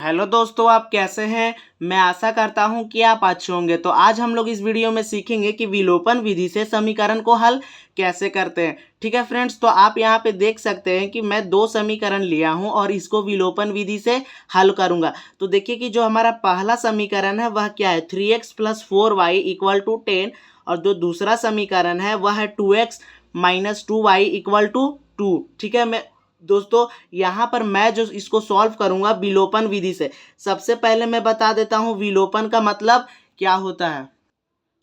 Hello दोस्तों, आप कैसे हैं। मैं आशा करता हूं कि आप अच्छे होंगे। तो आज हम लोग इस वीडियो में सीखेंगे कि विलोपन विधि से समीकरण को हल कैसे करते हैं। ठीक है फ्रेंड्स, तो आप यहां पे देख सकते हैं कि मैं दो समीकरण लिया हूं और इसको विलोपन विधि से हल करूंगा। तो देखिए कि जो हमारा पहला समीकरण है वह क्या है, 3x + 4y = 10। और जो दूसरा समीकरण है वह है 2x - 2y = 2। ठीक है दोस्तों, यहाँ पर मैं जो इसको सॉल्व करूंगा विलोपन विधि से। सबसे पहले मैं बता देता हूँ विलोपन का मतलब क्या होता है।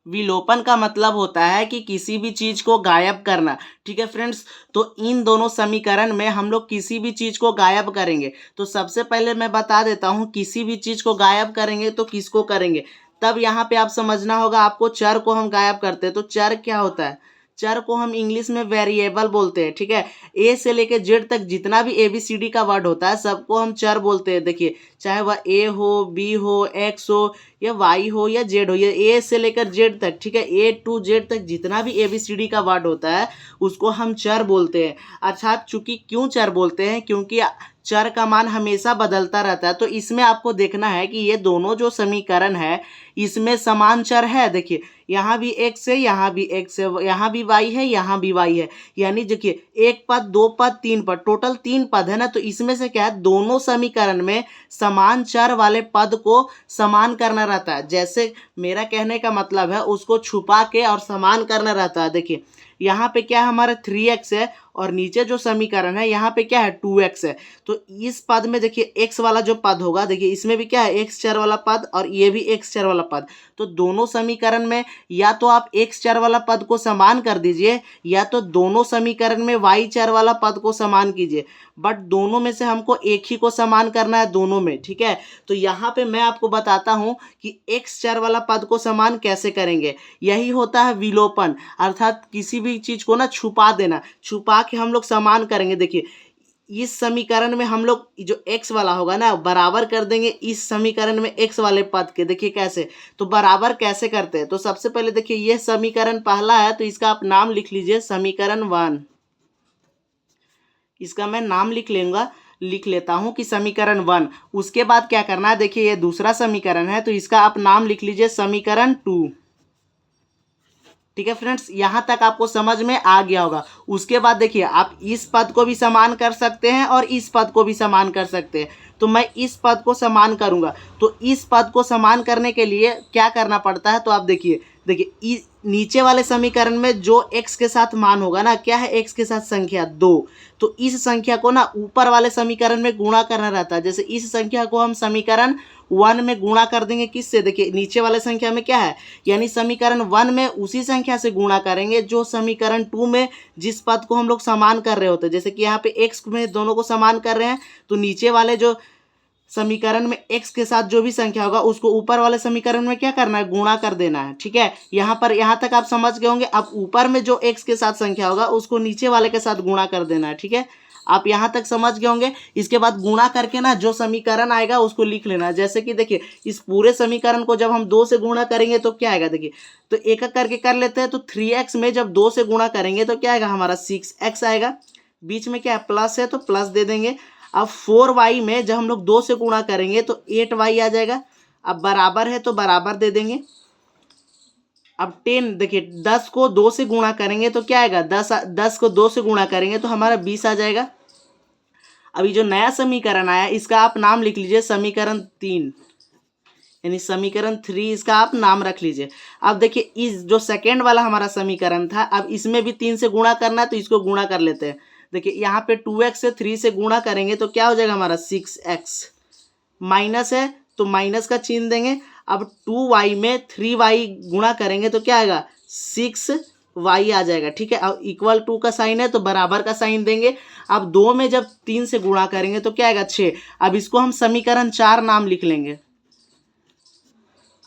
विलोपन का मतलब होता है कि किसी भी चीज को गायब करना। ठीक है फ्रेंड्स, तो इन दोनों समीकरण में हम लोग किसी भी चीज को गायब करेंगे। तो सबसे पहले मैं बता देता हूँ किसी भी चीज को गायब करेंगे तो किसको करेंगे। तब यहाँ पे आप समझना होगा आपको, चर को हम गायब करते हैं तो चर क्या होता है। चर को हम इंग्लिश में वेरिएबल बोलते हैं। ठीक है, ए से लेके जेड तक जितना भी ABCD का वर्ड होता है सबको हम चर बोलते हैं। देखिए, चाहे वह ए हो, बी हो, एक्स हो, या वाई हो या जेड हो, ये ए से लेकर जेड तक। ठीक है, A to Z तक जितना भी ABCD का वर्ड होता है उसको हम चर बोलते हैं। अर्थात चूंकि क्यों चर बोलते हैं, क्योंकि चर का मान हमेशा बदलता रहता है। तो इसमें आपको देखना है कि ये दोनों जो समीकरण है इसमें समान चर है। देखिए, यहाँ भी x है, यहाँ भी x है, यहाँ भी y है, यहाँ भी y है। यानी देखिए, एक पद, दो पद, तीन पद, टोटल 3 पद है ना। तो इसमें से क्या है, दोनों समीकरण में समान चर वाले पद को समान करना रहता है। जैसे मेरा कहने का मतलब है उसको छुपा के और समान करना रहता है। देखिए, यहाँ पे क्या है, हमारा 3x है और नीचे जो समीकरण है यहाँ पे क्या है, 2x है। तो इस पद में देखिए x वाला जो पद होगा, देखिए इसमें भी क्या है, x चर वाला पद और ये भी x चर वाला पद। तो दोनों समीकरण में या तो आप x चर वाला पद को समान कर दीजिए या तो दोनों समीकरण में y चर वाला पद को समान कीजिए। बट दोनों में से हमको एक ही को समान करना है, दोनों में। ठीक है, तो यहाँ पे मैं आपको बताता हूँ कि x चर वाला पद को समान कैसे करेंगे। यही होता है विलोपन, अर्थात किसी भी चीज को ना छुपा देना, छुपा के हम लोग समान करेंगे। देखिए, इस समीकरण में हम लोग जो x वाला होगा ना बराबर कर देंगे इस समीकरण में x वाले पद के। देखिए कैसे, तो बराबर कैसे करते हैं। तो सबसे पहले देखिए, यह समीकरण पहला है तो इसका आप नाम लिख लीजिए समीकरण 1। इसका मैं नाम लिख लेता हूं कि समीकरण 1। उसके बाद क्या करना है, देखिए ये दूसरा समीकरण है तो इसका आप नाम लिख लीजिए समीकरण 2। ठीक है फ्रेंड्स, यहां तक आपको समझ में आ गया होगा। उसके बाद देखिए, आप इस पद को भी समान कर सकते हैं और इस पद को भी समान कर सकते हैं। तो मैं इस पद को समान करूंगा। तो इस पद को समान करने के लिए क्या करना पड़ता है, तो आप देखिए देखिए नीचे वाले समीकरण में जो x के साथ मान होगा ना, क्या है, x के साथ संख्या 2। तो इस संख्या को ना ऊपर वाले समीकरण में गुणा करना रहता है। जैसे इस संख्या को हम समीकरण 1 में गुणा कर देंगे, किससे, देखिए नीचे वाले संख्या में क्या है, यानी समीकरण 1 में उसी संख्या से गुणा करेंगे जो समीकरण 2 में जिस पद को हम लोग समान कर रहे होते हैं। जैसे कि यहाँ पे x में दोनों को समान कर रहे हैं तो नीचे वाले जो समीकरण में x के साथ जो भी संख्या होगा उसको ऊपर वाले समीकरण में क्या करना है, गुणा कर देना है। ठीक है, यहाँ तक आप समझ गए होंगे। अब ऊपर में जो x के साथ संख्या होगा उसको नीचे वाले के साथ गुणा कर देना है। ठीक है, आप यहाँ तक समझ गए होंगे। इसके बाद गुणा करके ना जो समीकरण आएगा उसको लिख लेना है। जैसे कि देखिए, इस पूरे समीकरण को जब हम 2 से गुणा करेंगे तो क्या आएगा, देखिए तो एक एक करके कर लेते हैं। तो 3x में जब 2 से गुणा करेंगे तो क्या आएगा, हमारा 6x आएगा। बीच में क्या है, प्लस है तो प्लस दे देंगे। अब 4y में जब हम लोग 2 से गुणा करेंगे तो 8y आ जाएगा। अब बराबर है तो बराबर दे देंगे। अब 10 देखिए, 10 को 2 से गुणा करेंगे तो क्या आएगा, 10 को 2 से गुणा करेंगे तो हमारा 20 आ जाएगा। अभी जो नया समीकरण आया इसका आप नाम लिख लीजिए समीकरण 3, यानी समीकरण 3 इसका आप नाम रख लीजिए। अब देखिए, इस जो सेकेंड वाला हमारा समीकरण था, अब इसमें भी 3 से गुणा करना है तो इसको गुणा कर लेते हैं। देखिए यहाँ पे 2x से 3 से गुणा करेंगे तो क्या हो जाएगा, हमारा 6x। माइनस है तो माइनस का चिन्ह देंगे। अब 2y में 3y गुणा करेंगे तो क्या आएगा, 6y आ जाएगा। ठीक है, अब इक्वल टू का साइन है तो बराबर का साइन देंगे। अब 2 में जब 3 से गुणा करेंगे तो क्या आएगा, 6। अब इसको हम समीकरण 4 नाम लिख लेंगे।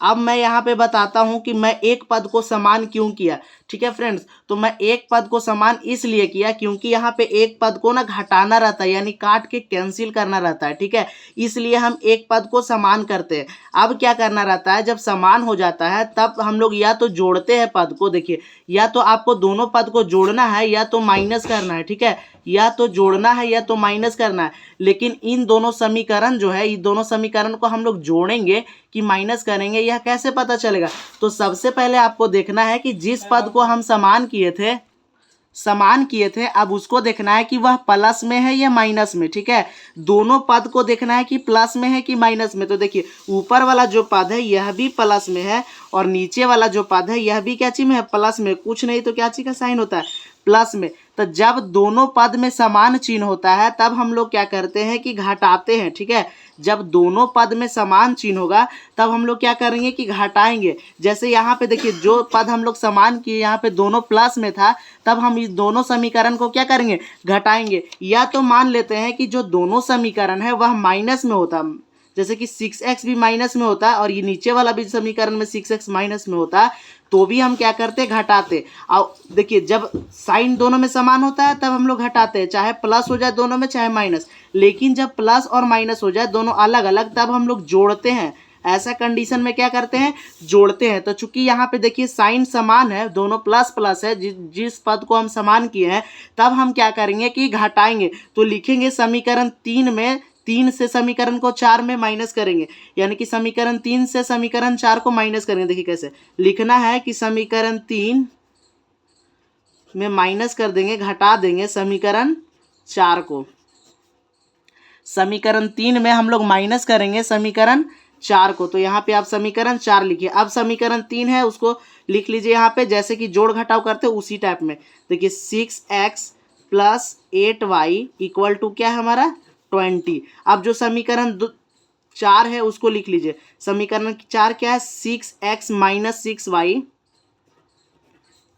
अब मैं यहाँ पे बताता हूँ कि मैं एक पद को समान क्यों किया। ठीक है फ्रेंड्स, तो मैं एक पद को समान इसलिए किया क्योंकि यहाँ पे एक पद को ना घटाना रहता है, यानी काट के कैंसिल करना रहता है। ठीक है, इसलिए हम एक पद को समान करते हैं। अब क्या करना रहता है, जब समान हो जाता है तब हम लोग या तो जोड़ते हैं पद को। देखिए, या तो आपको दोनों पद को जोड़ना है या तो माइनस करना है। ठीक है, या तो जोड़ना है या तो माइनस करना है। लेकिन इन दोनों समीकरण जो है, इन दोनों समीकरण को हम लोग जोड़ेंगे कि माइनस करेंगे, यह कैसे पता चलेगा? तो सबसे पहले आपको देखना है कि जिस पद को हम समान किए थे अब उसको देखना है कि वह प्लस में है या माइनस में। ठीक है, दोनों पद को देखना है कि प्लस में है कि माइनस में। तो देखिए, ऊपर वाला जो पद है यह भी प्लस में है और नीचे वाला जो पद है यह भी क्या चीज में है? प्लस में। कुछ नहीं तो क्या चीज का साइन होता है? प्लस में। तो जब दोनों पद में समान चिन्ह होता है तब हम लोग क्या करते हैं कि घटाते हैं। ठीक है, जब दोनों पद में समान चिन्ह होगा तब हम लोग क्या करेंगे कि घटाएंगे। जैसे यहाँ पे देखिए, जो पद हम लोग समान किए यहाँ पे दोनों प्लस में था, तब हम इस दोनों समीकरण को क्या करेंगे? घटाएंगे। या तो मान लेते हैं कि जो दोनों समीकरण है वह माइनस में होता, जैसे कि 6x भी माइनस में होता और ये नीचे वाला भी समीकरण में 6x माइनस में होता, तो भी हम क्या करते? घटाते। और देखिए, जब साइन दोनों में समान होता है तब हम लोग घटाते हैं, चाहे प्लस हो जाए दोनों में चाहे माइनस। लेकिन जब प्लस और माइनस हो जाए दोनों अलग अलग, तब हम लोग जोड़ते हैं। ऐसा कंडीशन में क्या करते हैं? जोड़ते हैं। तो चूंकि यहाँ पे देखिए साइन समान है, दोनों प्लस प्लस है, जिस पद को हम समान किए हैं, तब हम क्या करेंगे कि घटाएंगे। तो लिखेंगे समीकरण 3 में, 3 से समीकरण को 4 में माइनस करेंगे, यानी कि समीकरण 3 से समीकरण 4 को माइनस करेंगे। देखिए कैसे लिखना है कि समीकरण 3 में माइनस कर देंगे, घटा देंगे समीकरण 4 को। समीकरण 3 में हम लोग माइनस करेंगे समीकरण 4 को। तो यहाँ पे आप समीकरण 4 लिखिए। अब समीकरण 3 है उसको लिख लीजिए यहाँ पे, जैसे कि जोड़ घटाव करते हैं उसी टाइप में। देखिए 6x plus 8y equal to क्या है हमारा? 20। अब जो समीकरण 4 है उसको लिख लीजिए। समीकरण 4 क्या है? 6x minus 6y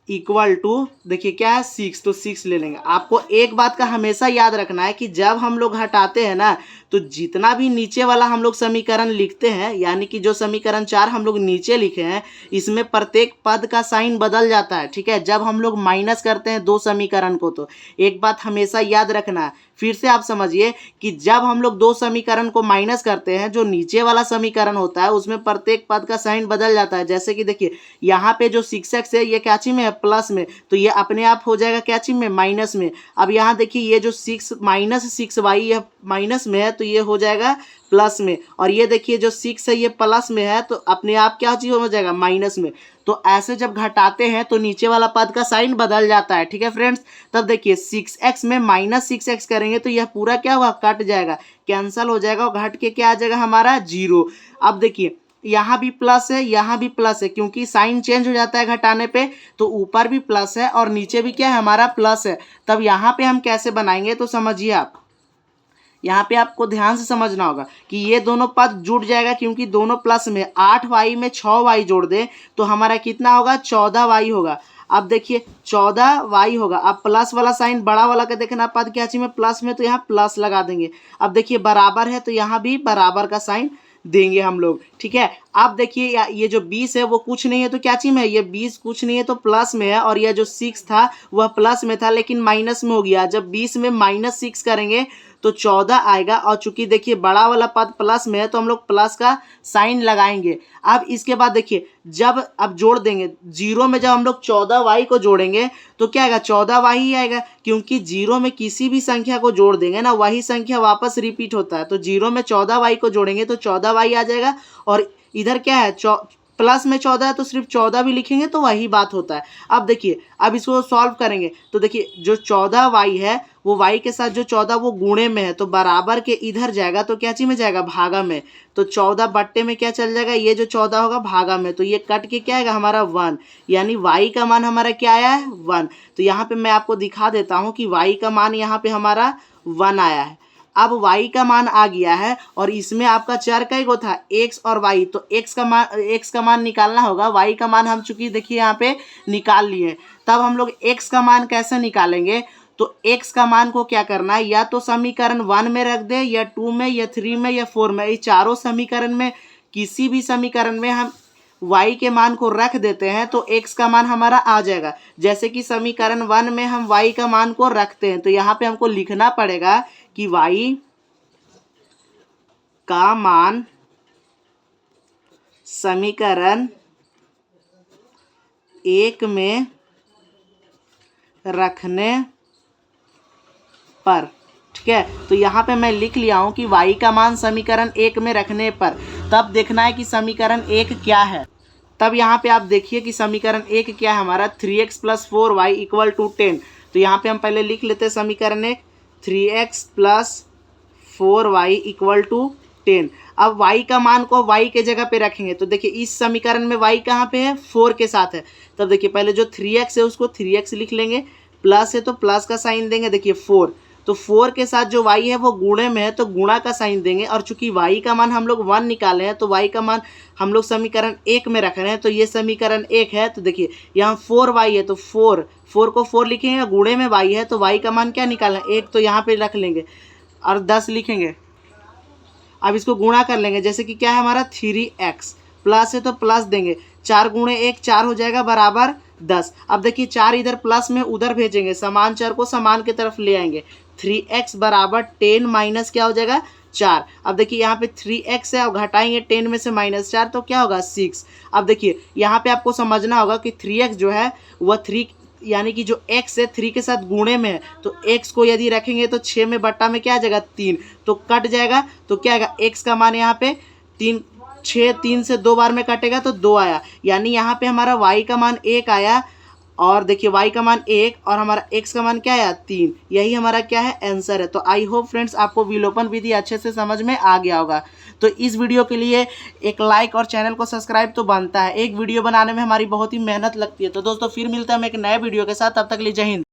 equal to, देखिए क्या है? 6। तो 6 ले लेंगे। आपको एक बात का हमेशा याद रखना है कि जब हम लोग घटाते हैं ना, तो जितना भी नीचे वाला हम लोग समीकरण लिखते हैं, यानी कि जो समीकरण 4 हम लोग नीचे लिखे हैं, इसमें प्रत्येक पद का साइन बदल जाता है। ठीक है, जब हम लोग माइनस करते हैं दो समीकरण को, तो एक बात हमेशा याद रखना है। फिर से आप समझिए कि जब हम लोग दो समीकरण को माइनस करते हैं, जो नीचे वाला समीकरण होता है उसमें प्रत्येक पद का साइन बदल जाता है। जैसे कि देखिए यहाँ पे जो 6x है ये क्या चीज में है? प्लस में, तो ये अपने आप हो जाएगा क्या चीज में? माइनस में। अब यहाँ देखिए ये जो 6 माइनस 6y यह माइनस में है, तो ये हो जाएगा प्लस में। और ये देखिए जो 6 है ये प्लस में है, तो अपने आप क्या चीज हो जाएगा? माइनस में। तो ऐसे जब घटाते हैं तो नीचे वाला पद का साइन बदल जाता है। ठीक है फ्रेंड्स, तब देखिए 6x में माइनस 6x करेंगे तो यह पूरा क्या हुआ? कट जाएगा, कैंसल हो जाएगा और घट के क्या आ जाएगा हमारा? 0। अब देखिए यहाँ भी प्लस है, यहाँ भी प्लस है, क्योंकि साइन चेंज हो जाता है घटाने पे, तो ऊपर भी प्लस है और नीचे भी क्या है? हमारा प्लस है। तब यहाँ पे हम कैसे बनाएंगे? तो समझिए आप, यहाँ पे आपको ध्यान से समझना होगा कि ये दोनों पद जुड़ जाएगा, क्योंकि दोनों प्लस में। 8y में 6y जोड़ दें तो हमारा कितना होगा? 14y होगा। अब देखिए 14y होगा। अब प्लस वाला साइन बड़ा वाला का देखना, पद क्या चीज में? प्लस में, तो यहाँ प्लस लगा देंगे। अब देखिए बराबर है तो यहाँ भी बराबर का साइन देंगे हम लोग। ठीक है, अब देखिए ये जो 20 है वो कुछ नहीं है तो क्या चीज में है? ये 20 कुछ नहीं है तो प्लस में है, और यह जो 6 था वह प्लस में था लेकिन माइनस में हो गया। जब 20 में माइनस 6 करेंगे तो 14 आएगा, और चूंकि देखिए बड़ा वाला पद प्लस में है तो हम लोग प्लस का साइन लगाएंगे। अब इसके बाद देखिए जब अब जोड़ देंगे 0 में, जब हम लोग 14y को जोड़ेंगे तो क्या आएगा? 14y ही आएगा, क्योंकि 0 में किसी भी संख्या को जोड़ देंगे ना, वही संख्या वापस रिपीट होता है। तो 0 में 14y को जोड़ेंगे तो 14y आ जाएगा, और इधर क्या है? प्लस में 14 है तो सिर्फ 14 भी लिखेंगे तो वही बात होता है। अब देखिए अब इसको सॉल्व करेंगे तो देखिए जो 14y है वो y के साथ जो 14 वो गुणे में है, तो बराबर के इधर जाएगा तो क्या चीज में जाएगा? भागा में। तो 14 बट्टे में क्या चल जाएगा? ये जो 14 होगा भागा में, तो ये कट के क्या आएगा हमारा? 1। यानी y का मान हमारा क्या आया है? 1। तो यहाँ पे मैं आपको दिखा देता हूँ कि y का मान यहाँ पे हमारा 1 आया है। अब y का मान आ गया है, और इसमें आपका चर कई गो था? x और y। तो x का मान निकालना होगा। y का मान हम चूंकि देखिए यहाँ पे निकाल लिए, तब हम लोग x का मान कैसे निकालेंगे? तो x का मान को क्या करना है? या तो समीकरण 1 में रख दे, या 2 में, या 3 में, या 4 में। ये चारों समीकरण में किसी भी समीकरण में हम y के मान को रख देते हैं तो x का मान हमारा आ जाएगा। जैसे कि समीकरण 1 में हम y का मान को रखते हैं तो यहाँ पे हमको लिखना पड़ेगा कि y का मान समीकरण 1 में रखने पर, ठीक है। तो यहाँ पे मैं लिख लिया हूँ कि y का मान समीकरण 1 में रखने पर। तब देखना है कि समीकरण 1 क्या है। तब यहाँ पे आप देखिए कि समीकरण 1 क्या है हमारा, 3x + 4y = 10। तो यहाँ पे हम पहले लिख लेते हैं समीकरण 1, 3x + 4y = 10। अब y का मान को y के जगह पे रखेंगे तो देखिए इस समीकरण में y कहाँ पे है, 4 के साथ है। तब देखिए पहले जो 3x है उसको 3x लिख लेंगे, प्लस है तो प्लस का साइन देंगे, देखिए 4, तो 4 के साथ जो y है वो गुणे में है तो गुणा का साइन देंगे। और चूंकि y का मान हम लोग 1 निकाले हैं तो y का मान हम लोग समीकरण 1 में रख रहे हैं, तो ये समीकरण 1 है। तो देखिए यहाँ 4y है तो 4 को 4 लिखेंगे, गुणे में y है तो y का मान क्या निकालना है, 1, तो यहाँ पे रख लेंगे और 10 लिखेंगे। अब इसको गुणा कर लेंगे, जैसे कि क्या है हमारा 3x, प्लस है तो प्लस देंगे, 4 गुणे 1 4 हो जाएगा बराबर 10। अब देखिए 4 इधर प्लस में उधर भेजेंगे, समान चर को समान की तरफ ले आएंगे, 3x = 10 माइनस क्या हो जाएगा 4। अब देखिए यहाँ पे 3x है और घटाएंगे 10 में से -4 तो क्या होगा 6। अब देखिए यहाँ पे आपको समझना होगा कि 3x जो है वह 3 यानी कि जो x है 3 के साथ गुणे में है तो x को यदि रखेंगे तो 6 में बट्टा में क्या आ जाएगा 3, तो कट जाएगा। तो क्या आएगा x का मान यहाँ पे 3, 6 3 से 2 बार में कटेगा तो 2 आया, यानी यहाँ पे हमारा y का मान 1 आया। और देखिए y का मान 1 और हमारा x का मान क्या आया 3, यही हमारा क्या है आंसर है। तो आई होप फ्रेंड्स आपको विलोपन विधि अच्छे से समझ में आ गया होगा। तो इस वीडियो के लिए एक लाइक और चैनल को सब्सक्राइब तो बनता है, एक वीडियो बनाने में हमारी बहुत ही मेहनत लगती है। तो दोस्तों फिर मिलते हैं हम एक नए वीडियो के साथ, तब तक के लिए जय हिंद।